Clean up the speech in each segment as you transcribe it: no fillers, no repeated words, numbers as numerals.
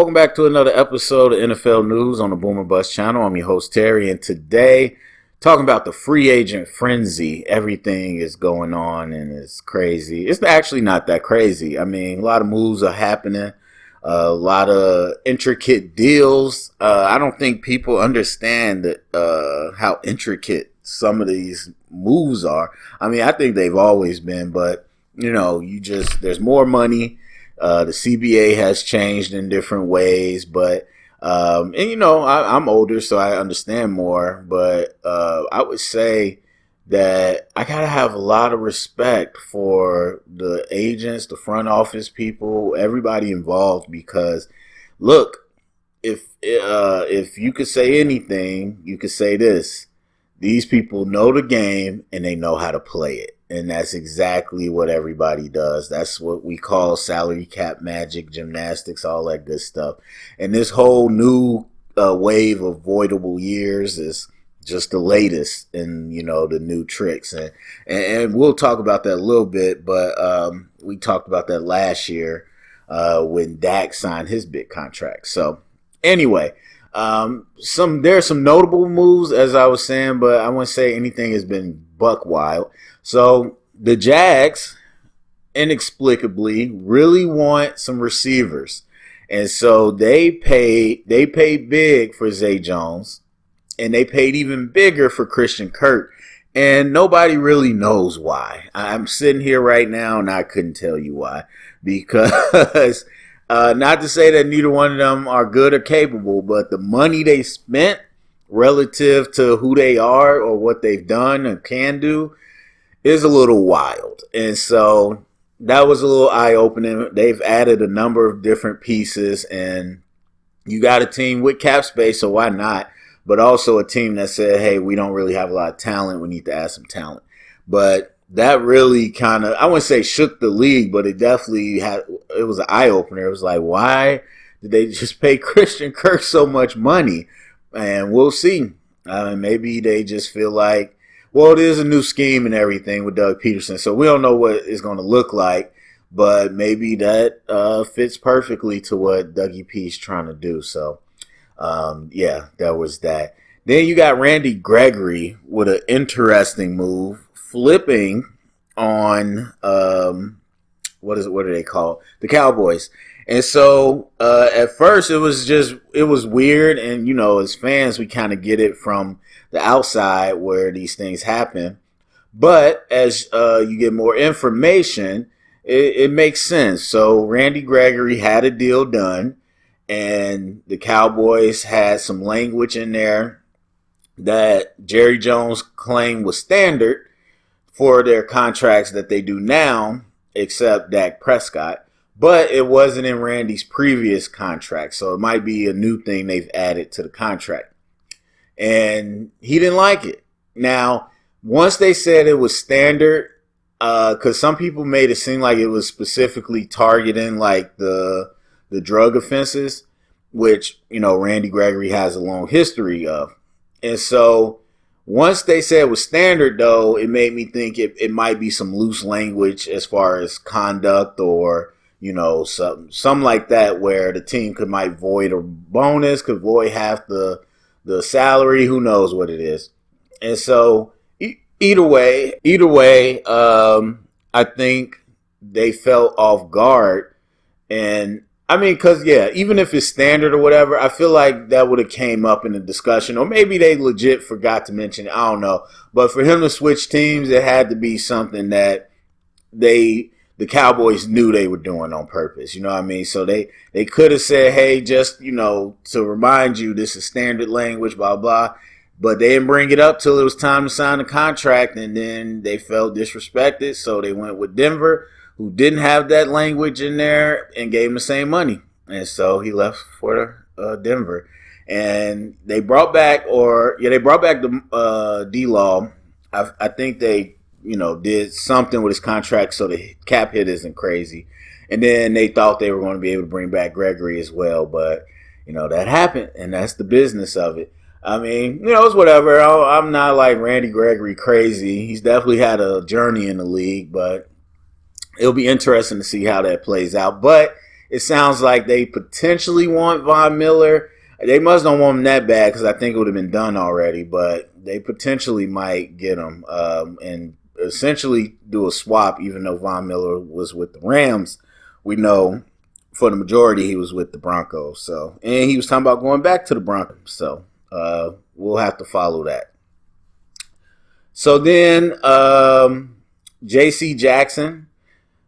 Welcome back to another episode of NFL News on the Boomer Bust channel. I'm your host, Terry, and today, talking about the free agent frenzy. Everything is going on, and it's crazy. It's actually not that crazy. I mean, a lot of moves are happening, a lot of intricate deals. I don't think people understand how intricate some of these moves are. I mean, I think they've always been, but, there's more money. The CBA has changed in different ways, but, I'm older, so I understand more, but I would say that I got to have a lot of respect for the agents, the front office people, everybody involved, because, look, if you could say anything, you could say this. These people know the game, and they know how to play it. And that's exactly what everybody does. That's what we call salary cap magic, gymnastics, all that good stuff. And this whole new wave of voidable years is just the latest in, the new tricks. And we'll talk about that a little bit, but we talked about that last year when Dak signed his big contract. So anyway, there's some notable moves, as I was saying, but I wouldn't say anything has been buck wild. So the Jags, inexplicably, really want some receivers. And so they paid big for Zay Jones, and they paid even bigger for Christian Kirk. And nobody really knows why. I'm sitting here right now, and I couldn't tell you why. Because, not to say that neither one of them are good or capable, but the money they spent relative to who they are or what they've done and can do is a little wild. And so that was a little eye-opening. They've added a number of different pieces, and you got a team with cap space, so why not? But also a team that said, hey, we don't really have a lot of talent. We need to add some talent. But that really kind of, I wouldn't say shook the league, but it definitely it was an eye-opener. It was like, why did they just pay Christian Kirk so much money? And we'll see. Maybe they just feel like, well, it is a new scheme and everything with Doug Peterson, so we don't know what it's going to look like, but maybe that fits perfectly to what Dougie P's trying to do. So, that was that. Then you got Randy Gregory with an interesting move, flipping on, what do they call it? The Cowboys. And so at first it was weird, and as fans we kind of get it from the outside where these things happen. But as you get more information, it makes sense. So Randy Gregory had a deal done, and the Cowboys had some language in there that Jerry Jones claimed was standard for their contracts that they do now, except Dak Prescott. But it wasn't in Randy's previous contract, so it might be a new thing they've added to the contract. And he didn't like it. Now, once they said it was standard, because some people made it seem like it was specifically targeting like the drug offenses, which, Randy Gregory has a long history of. And so once they said it was standard, though, it made me think it might be some loose language as far as conduct or something like that, where the team might void a bonus, could void half the salary, who knows what it is. And so either way, I think they felt off guard. And I mean, because even if it's standard or whatever, I feel like that would have came up in the discussion, or maybe they legit forgot to mention it. I don't know. But for him to switch teams, it had to be something that the Cowboys knew they were doing on purpose. You know what I mean? So they could have said, hey, just, to remind you, this is standard language, blah, blah. But they didn't bring it up till it was time to sign the contract, and then they felt disrespected. So they went with Denver, who didn't have that language in there, and gave him the same money. And so he left for Denver. And they brought back the D-Law. I think they did something with his contract so the cap hit isn't crazy. And then they thought they were going to be able to bring back Gregory as well. But, that happened, and that's the business of it. I mean, it's whatever. I'm not like Randy Gregory crazy. He's definitely had a journey in the league, but it'll be interesting to see how that plays out. But it sounds like they potentially want Von Miller. They must don't want him that bad because I think it would have been done already, but they potentially might get him and essentially do a swap, even though Von Miller was with the Rams. We know for the majority he was with the Broncos. So, and he was talking about going back to the Broncos. So we'll have to follow that. So then J.C. Jackson,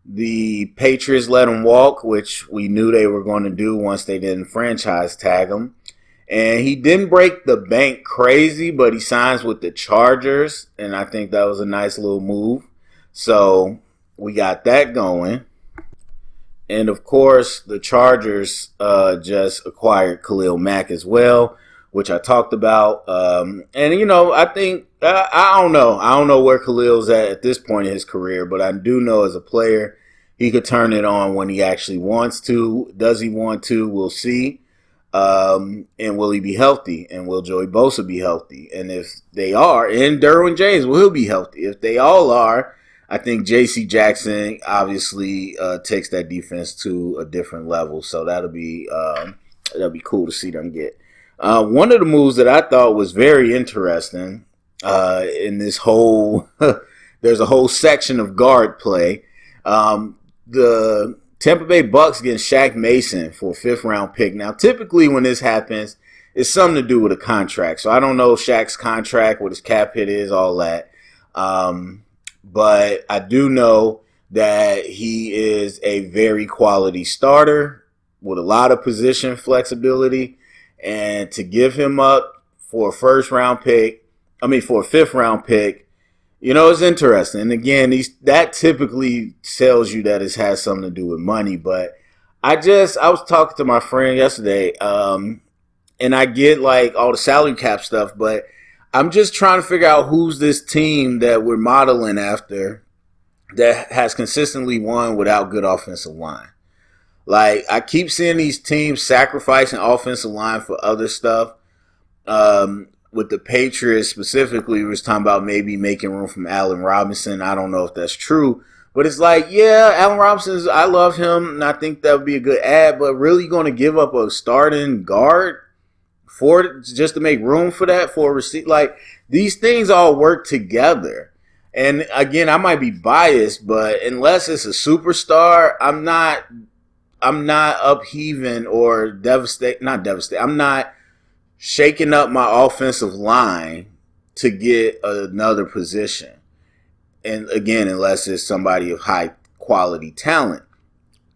the Patriots let him walk, which we knew they were going to do once they didn't franchise tag him. And he didn't break the bank crazy, but he signs with the Chargers, and I think that was a nice little move. So we got that going. And, of course, the Chargers just acquired Khalil Mack as well, which I talked about. And, you know, I think, I don't know. I don't know where Khalil's at this point in his career, but I do know as a player, he could turn it on when he actually wants to. Does he want to? We'll see. And will he be healthy? And will Joey Bosa be healthy? And if they are, and Derwin James, will he be healthy? If they all are, I think J.C. Jackson obviously takes that defense to a different level. So that'll be cool to see them get. One of the moves that I thought was very interesting in this whole there's a whole section of guard play. The Tampa Bay Bucks getting Shaq Mason for a 5th-round pick. Now, typically when this happens, it's something to do with a contract. So I don't know Shaq's contract, what his cap hit is, all that. But I do know that he is a very quality starter with a lot of position flexibility. And to give him up for a 5th-round pick, you know, it's interesting. And again, that typically tells you that it has something to do with money. But I was talking to my friend yesterday, and I get like all the salary cap stuff, but I'm just trying to figure out who's this team that we're modeling after that has consistently won without good offensive line. Like, I keep seeing these teams sacrificing offensive line for other stuff. With the Patriots specifically, we was talking about maybe making room from Allen Robinson. I don't know if that's true. But it's like, yeah, Allen Robinson, I love him, and I think that would be a good ad. But really going to give up a starting guard for just to make room for that, for a receipt? Like, these things all work together. And, again, I might be biased, but unless it's a superstar, I'm not upheaving or I'm not shaking up my offensive line to get another position. And again, unless it's somebody of high quality talent.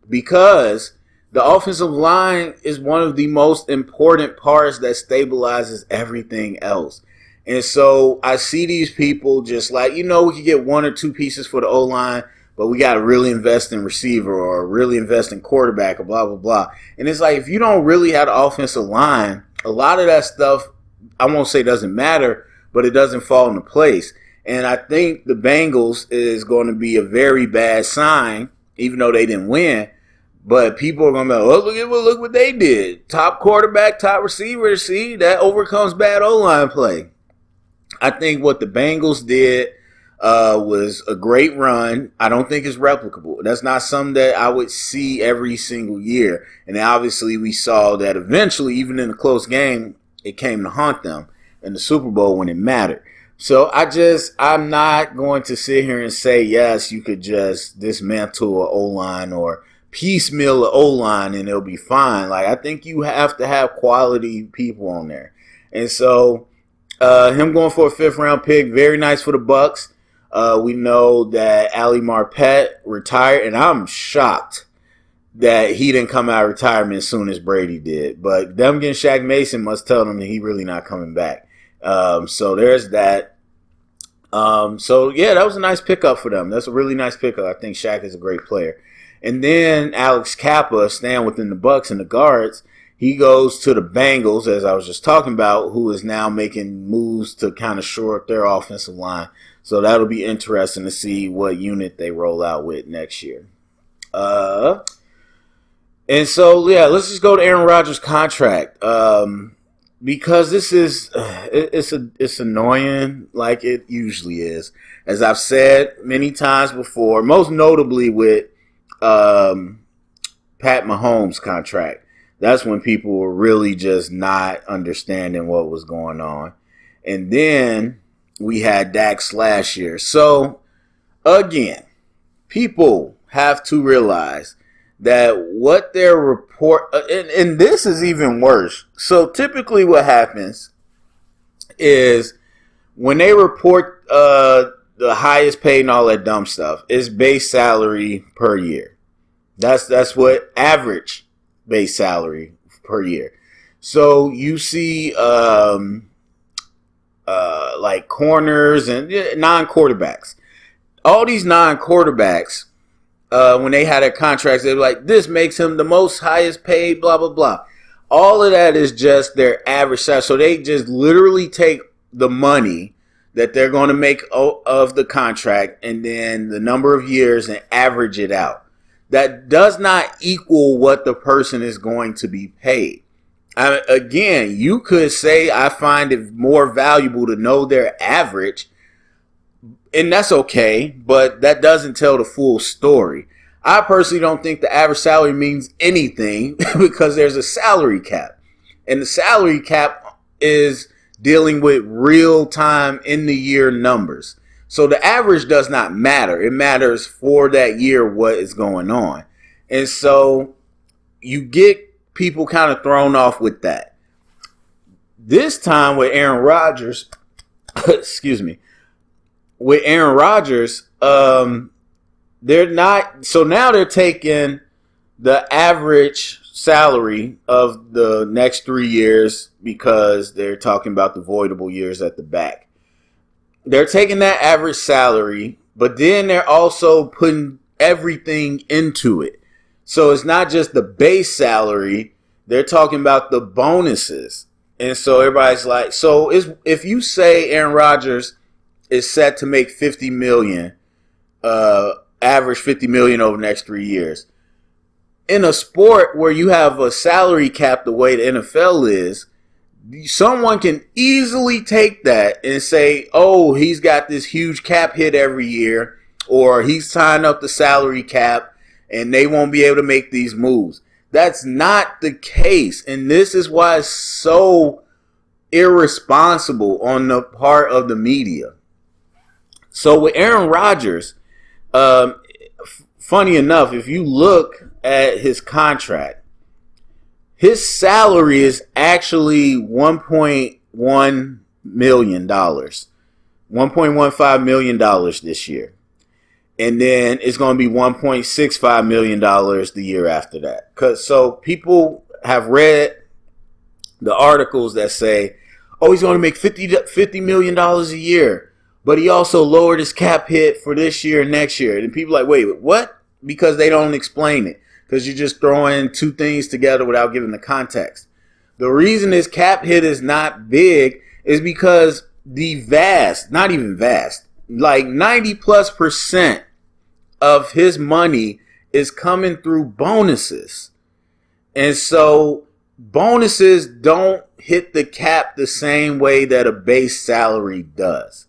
Because the offensive line is one of the most important parts that stabilizes everything else. And so I see these people just like, you know, we could get 1 or 2 pieces for the O-line, but we got to really invest in receiver or really invest in quarterback or blah, blah, blah. And it's like, if you don't really have the offensive line, a lot of that stuff, I won't say doesn't matter, but it doesn't fall into place. And I think the Bengals is going to be a very bad sign, even though they didn't win. But people are going to be like, oh, look what they did. Top quarterback, top receiver. See, that overcomes bad O-line play. I think what the Bengals did was a great run. I don't think it's replicable. That's not something that I would see every single year. And obviously we saw that eventually, even in a close game, it came to haunt them in the Super Bowl when it mattered. So I'm not going to sit here and say, yes, you could just dismantle an O-line or piecemeal an O-line and it'll be fine. Like, I think you have to have quality people on there. And so him going for a 5th-round pick, very nice for the Bucks. We know that Ali Marpet retired, and I'm shocked that he didn't come out of retirement as soon as Brady did. But them getting Shaq Mason must tell them that he really not coming back. So there's that. So, yeah, that was a nice pickup for them. That's a really nice pickup. I think Shaq is a great player. And then Alex Kappa, staying within the Bucks and the guards, he goes to the Bengals, as I was just talking about, who is now making moves to kind of shore up their offensive line. So that'll be interesting to see what unit they roll out with next year. And so, yeah, let's just go to Aaron Rodgers' contract. Because this is it's annoying like it usually is. As I've said many times before, most notably with Pat Mahomes contract. That's when people were really just not understanding what was going on. And then we had Dak's last year. So, again, people have to realize that what their report, and this is even worse. So, typically what happens is when they report the highest paid and all that dumb stuff, it's base salary per year. That's what average base salary per year. So you see like corners and non-quarterbacks. All these non-quarterbacks, when they had their contracts, they were like, this makes him the most highest paid, blah, blah, blah. All of that is just their average salary. So they just literally take the money that they're going to make of the contract and then the number of years and average it out. That does not equal what the person is going to be paid. Again, you could say I find it more valuable to know their average, and that's okay, but that doesn't tell the full story. I personally don't think the average salary means anything because there's a salary cap, and the salary cap is dealing with real-time, in-the-year numbers. So the average does not matter. It matters for that year what is going on. And so you get people kind of thrown off with that. This time with Aaron Rodgers, excuse me, with Aaron Rodgers, they're not, so now they're taking the average salary of the next 3 years because they're talking about the voidable years at the back. They're taking that average salary, but then they're also putting everything into it. So it's not just the base salary. They're talking about the bonuses. And so everybody's like, so if you say Aaron Rodgers is set to make $50 million, average $50 million over the next 3 years, in a sport where you have a salary cap the way the NFL is, someone can easily take that and say, oh, he's got this huge cap hit every year, or he's signed up the salary cap and they won't be able to make these moves. That's not the case. And this is why it's so irresponsible on the part of the media. So with Aaron Rodgers, funny enough, if you look at his contract, his salary is actually $1.1 million, $1.15 million this year. And then it's going to be $1.65 million the year after that. So people have read the articles that say, oh, he's going to make $50 million a year. But he also lowered his cap hit for this year and next year. And people are like, wait, what? Because they don't explain it. Because you're just throwing two things together without giving the context. The reason his cap hit is not big is because not even vast, like 90+% of his money is coming through bonuses. And so bonuses don't hit the cap the same way that a base salary does.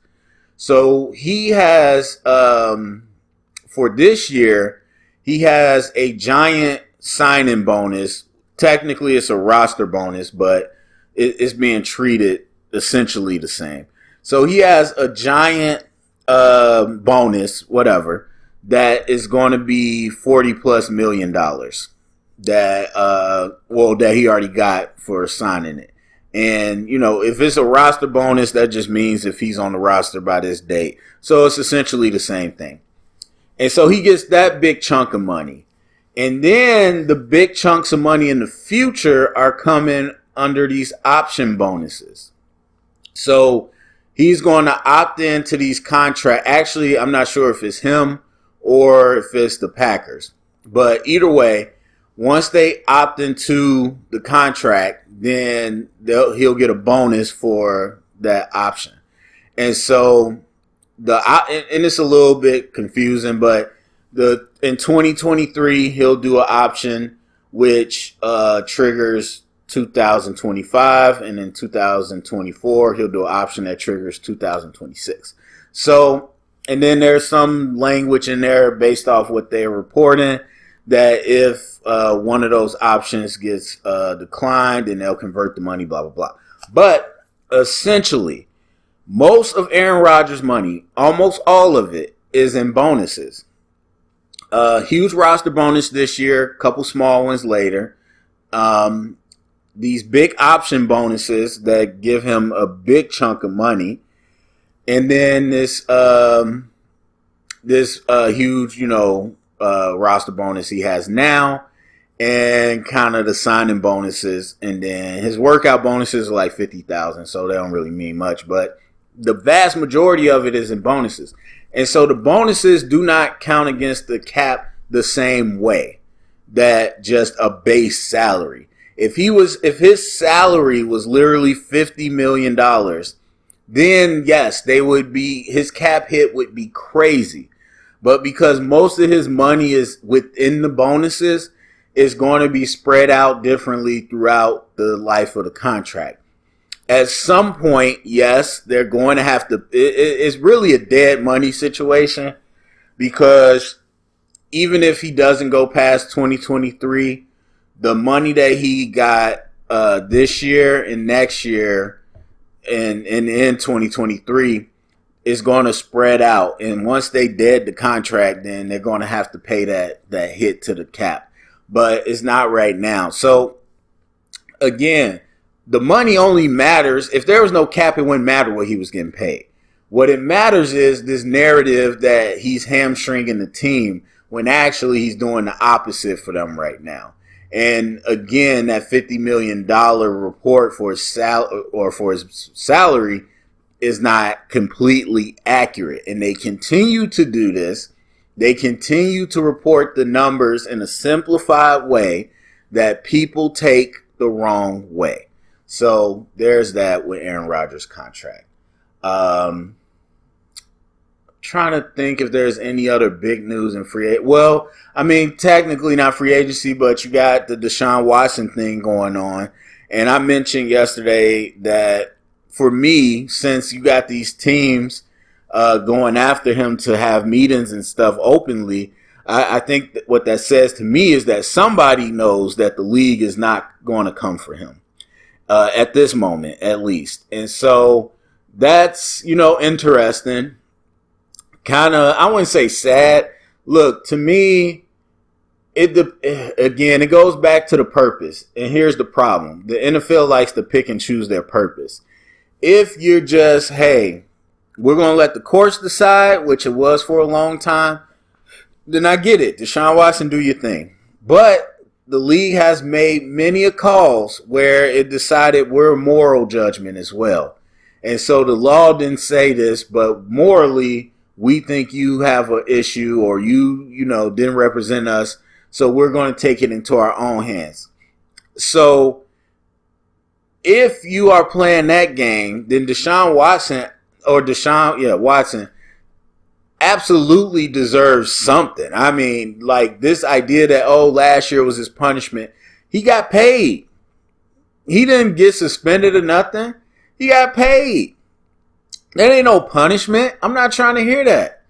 So he has, for this year, he has a giant sign-in bonus. Technically, it's a roster bonus, but it's being treated essentially the same. So he has a giant bonus, whatever, that is going to be $40+ million that he already got for signing it. And, you know, if it's a roster bonus, that just means if he's on the roster by this date. So it's essentially the same thing. And so he gets that big chunk of money. And then the big chunks of money in the future are coming under these option bonuses. So he's going to opt into these contracts. Actually, I'm not sure if it's him or if it's the Packers. But either way, once they opt into the contract, then he'll get a bonus for that option. And so and it's a little bit confusing, but in 2023 he'll do an option which triggers 2025, and in 2024 he'll do an option that triggers 2026. So, and then there's some language in there based off what they're reporting that if one of those options gets declined, then they'll convert the money, blah, blah, blah. But essentially, most of Aaron Rodgers' money, almost all of it, is in bonuses. Huge roster bonus this year, a couple small ones later. These big option bonuses that give him a big chunk of money. And then this huge, roster bonus he has now, and kind of the signing bonuses, and then his workout bonuses are like $50,000, so they don't really mean much. But the vast majority of it is in bonuses, and so the bonuses do not count against the cap the same way that just a base salary. If his salary was literally $50 million, then yes, his cap hit would be crazy. But because most of his money is within the bonuses, it's going to be spread out differently throughout the life of the contract. At some point, yes, they're going to have to, it's really a dead money situation, because even if he doesn't go past 2023, the money that he got this year and next year and in 2023 is going to spread out. And once they dead the contract, then they're going to have to pay that hit to the cap. But it's not right now. So, again, the money only matters. If there was no cap, it wouldn't matter what he was getting paid. What it matters is this narrative that he's hamstringing the team, when actually he's doing the opposite for them right now. And again, that $50 million report for his salary is not completely accurate. And they continue to do this. They continue to report the numbers in a simplified way that people take the wrong way. So there's that with Aaron Rodgers' contract. Trying to think if there's any other big news in free agency. Well, I mean, technically not free agency, but you got the Desean Watson thing going on. And I mentioned yesterday that for me, since you got these teams going after him to have meetings and stuff openly, I think that what that says to me is that somebody knows that the league is not going to come for him at this moment, at least. And so that's, interesting. Kind of, I wouldn't say sad. Look, to me, it goes back to the purpose. And here's the problem. The NFL likes to pick and choose their purpose. If you're just, hey, we're going to let the courts decide, which it was for a long time, then I get it. Desean Watson, do your thing. But the league has made many calls where it decided we're a moral judgment as well. And so the law didn't say this, but morally, we think you have an issue, or you didn't represent us, so we're going to take it into our own hands. So if you are playing that game, then Watson absolutely deserves something. I mean, like this idea that, last year was his punishment. He got paid. He didn't get suspended or nothing. He got paid. That ain't no punishment. I'm not trying to hear that.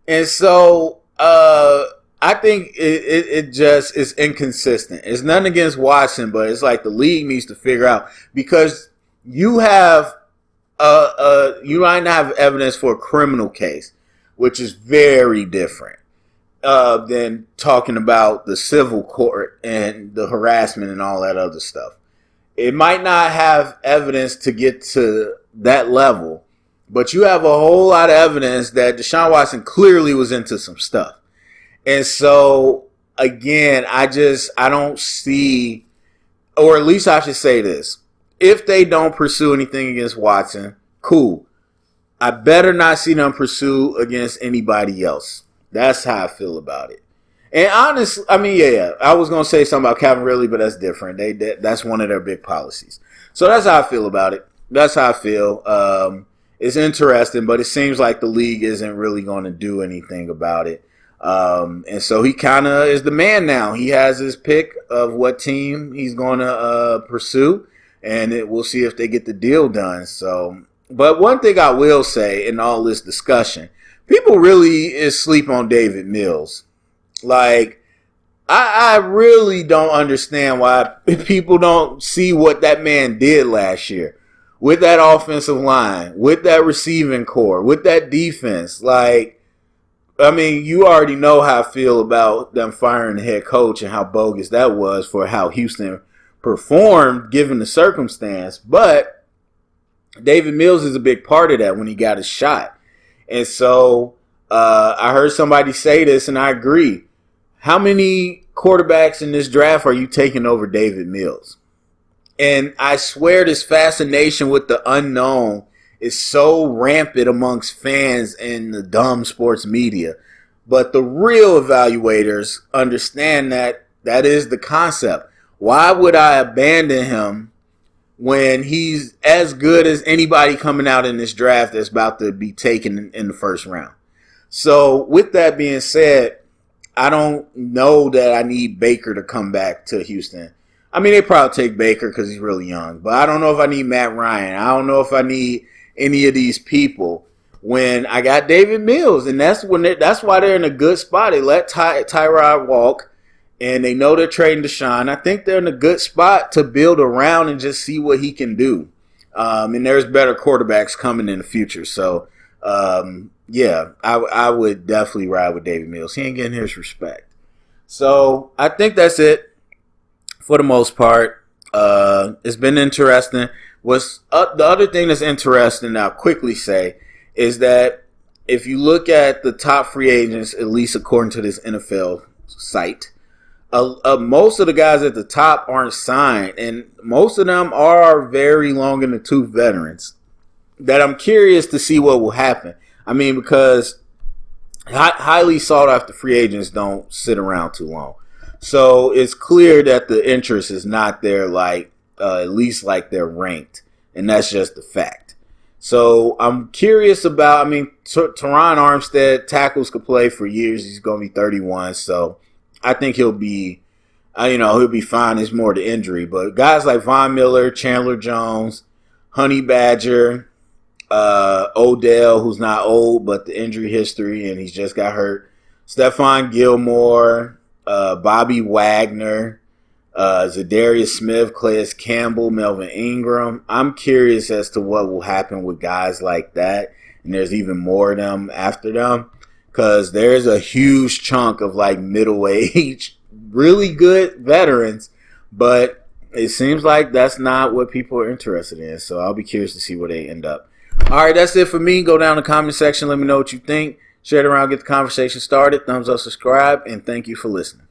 And so I think it just is inconsistent. It's nothing against Watson, but it's like the league needs to figure out, because you have you might not have evidence for a criminal case, which is very different than talking about the civil court and the harassment and all that other stuff. It might not have evidence to get to that level, but you have a whole lot of evidence that Desean Watson clearly was into some stuff. And so, again, I don't see, or at least I should say this. If they don't pursue anything against Watson, cool. I better not see them pursue against anybody else. That's how I feel about it. And honestly, I mean, yeah, I was going to say something about Calvin Ridley, but that's different. That's one of their big policies. So that's how I feel about it. That's how I feel. It's interesting, but it seems like the league isn't really going to do anything about it. And so he kind of is the man now. He has his pick of what team he's going to pursue, and we'll see if they get the deal done. So, but one thing I will say in all this discussion, people really sleep on David Mills. Like, I really don't understand why people don't see what that man did last year with that offensive line, with that receiving core, with that defense. Like, I mean, you already know how I feel about them firing the head coach and how bogus that was for how Houston performed given the circumstance. But David Mills is a big part of that when he got his shot. And so I heard somebody say this, and I agree. How many quarterbacks in this draft are you taking over David Mills? And I swear this fascination with the unknown is so rampant amongst fans and the dumb sports media. But the real evaluators understand that that is the concept. Why would I abandon him when he's as good as anybody coming out in this draft that's about to be taken in the first round? So with that being said, I don't know that I need Baker to come back to Houston. I mean, they probably take Baker because he's really young. But I don't know if I need Matt Ryan. I don't know if I need any of these people when I got David Mills. And that's why they're in a good spot. They let Tyrod walk, and they know they're trading Desean. I think they're in a good spot to build around and just see what he can do. And there's better quarterbacks coming in the future. So, yeah, I would definitely ride with David Mills. He ain't getting his respect. So I think that's it for the most part. It's been interesting. The other thing that's interesting, I'll quickly say, is that if you look at the top free agents, at least according to this NFL site, most of the guys at the top aren't signed, and most of them are very long in the tooth veterans that I'm curious to see what will happen. I mean, because highly sought after free agents don't sit around too long. So it's clear that the interest is not there, like at least like they're ranked. And that's just the fact. So I'm curious about, I mean, Teron Armstead, tackles could play for years. He's going to be 31. So I think he'll be, he'll be fine. It's more the injury. But guys like Von Miller, Chandler Jones, Honey Badger, Odell, who's not old, but the injury history, and he's just got hurt. Stephon Gilmore, Bobby Wagner, Zadarius Smith, Calais Campbell, Melvin Ingram. I'm curious as to what will happen with guys like that, and there's even more of them after them, because there's a huge chunk of like middle-aged, really good veterans, but it seems like that's not what people are interested in, so I'll be curious to see where they end up. All right, that's it for me. Go down in the comment section. Let me know what you think. Share it around. Get the conversation started. Thumbs up, subscribe, and thank you for listening.